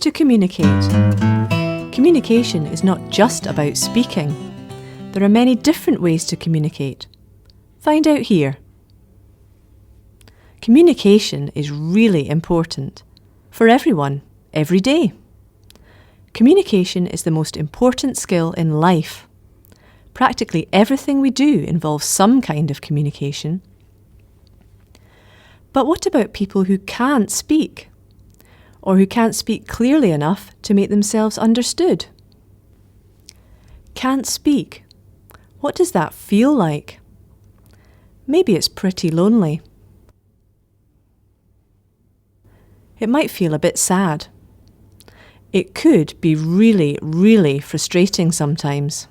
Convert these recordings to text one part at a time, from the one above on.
to communicate. Communication is not just about speaking. There are many different ways to communicate. Find out here. Communication is really important for everyone, every day. Communication is the most important skill in life. Practically everything we do involves some kind of communication. But what about people who can't speak, or who can't speak clearly enough to make themselves understood? Can't speak. What does that feel like? Maybe it's pretty lonely. It might feel a bit sad. It could be really, really frustrating sometimes.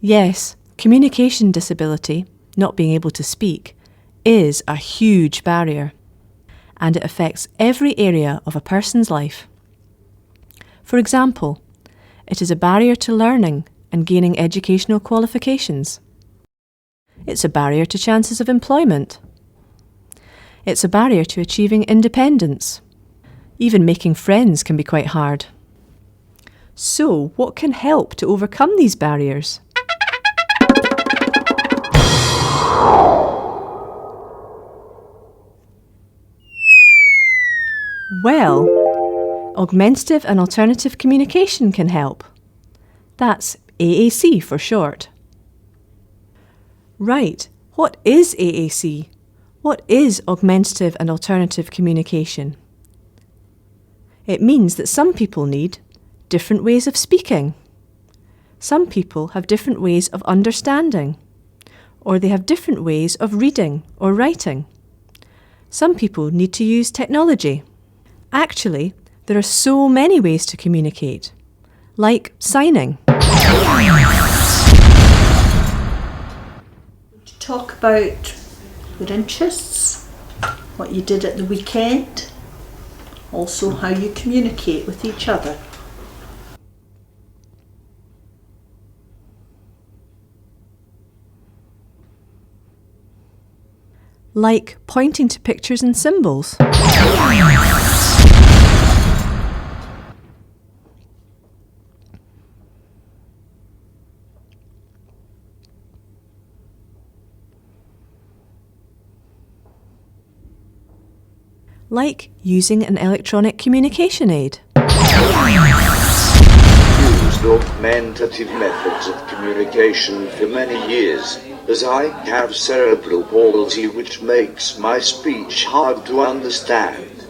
Yes, communication disability, not being able to speak, is a huge barrier, and it affects every area of a person's life. For example, it is a barrier to learning and gaining educational qualifications. It's a barrier to chances of employment. It's a barrier to achieving independence. Even making friends can be quite hard. So, what can help to overcome these barriers? Well, augmentative and alternative communication can help. That's AAC for short. Right, what is AAC? What is augmentative and alternative communication? It means that some people need different ways of speaking. Some people have different ways of understanding, or they have different ways of reading or writing. Some people need to use technology. Actually, there are so many ways to communicate, like signing. Talk about your interests, what you did at the weekend, also how you communicate with each other. Like pointing to pictures and symbols. Like using an electronic communication aid. Used augmentative methods of communication for many years, as I have cerebral palsy which makes my speech hard to understand.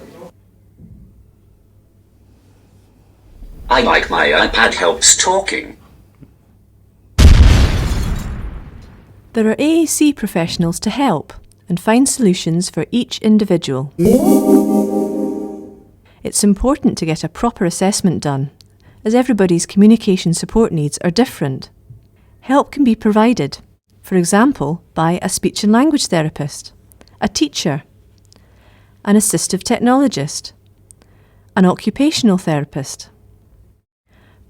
I like my iPad helps talking. There are AAC professionals to help and find solutions for each individual. It's important to get a proper assessment done, as everybody's communication support needs are different. Help can be provided, for example, by a speech and language therapist, a teacher, an assistive technologist, an occupational therapist.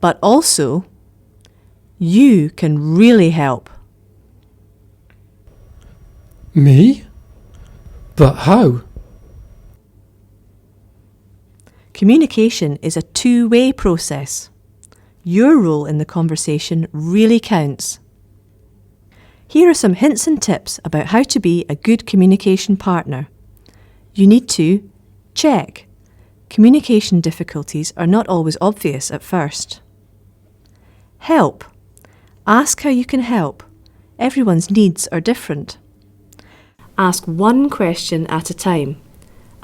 But also, you can really help. Me? But how? Communication is a two-way process. Your role in the conversation really counts. Here are some hints and tips about how to be a good communication partner. You need to check. Communication difficulties are not always obvious at first. Help. Ask how you can help. Everyone's needs are different. Ask one question at a time.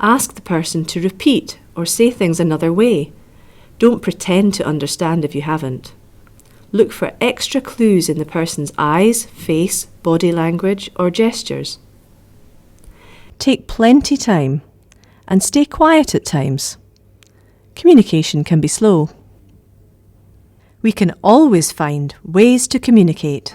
Ask the person to repeat or say things another way. Don't pretend to understand if you haven't. Look for extra clues in the person's eyes, face, body language, or gestures. Take plenty time and stay quiet at times. Communication can be slow. We can always find ways to communicate.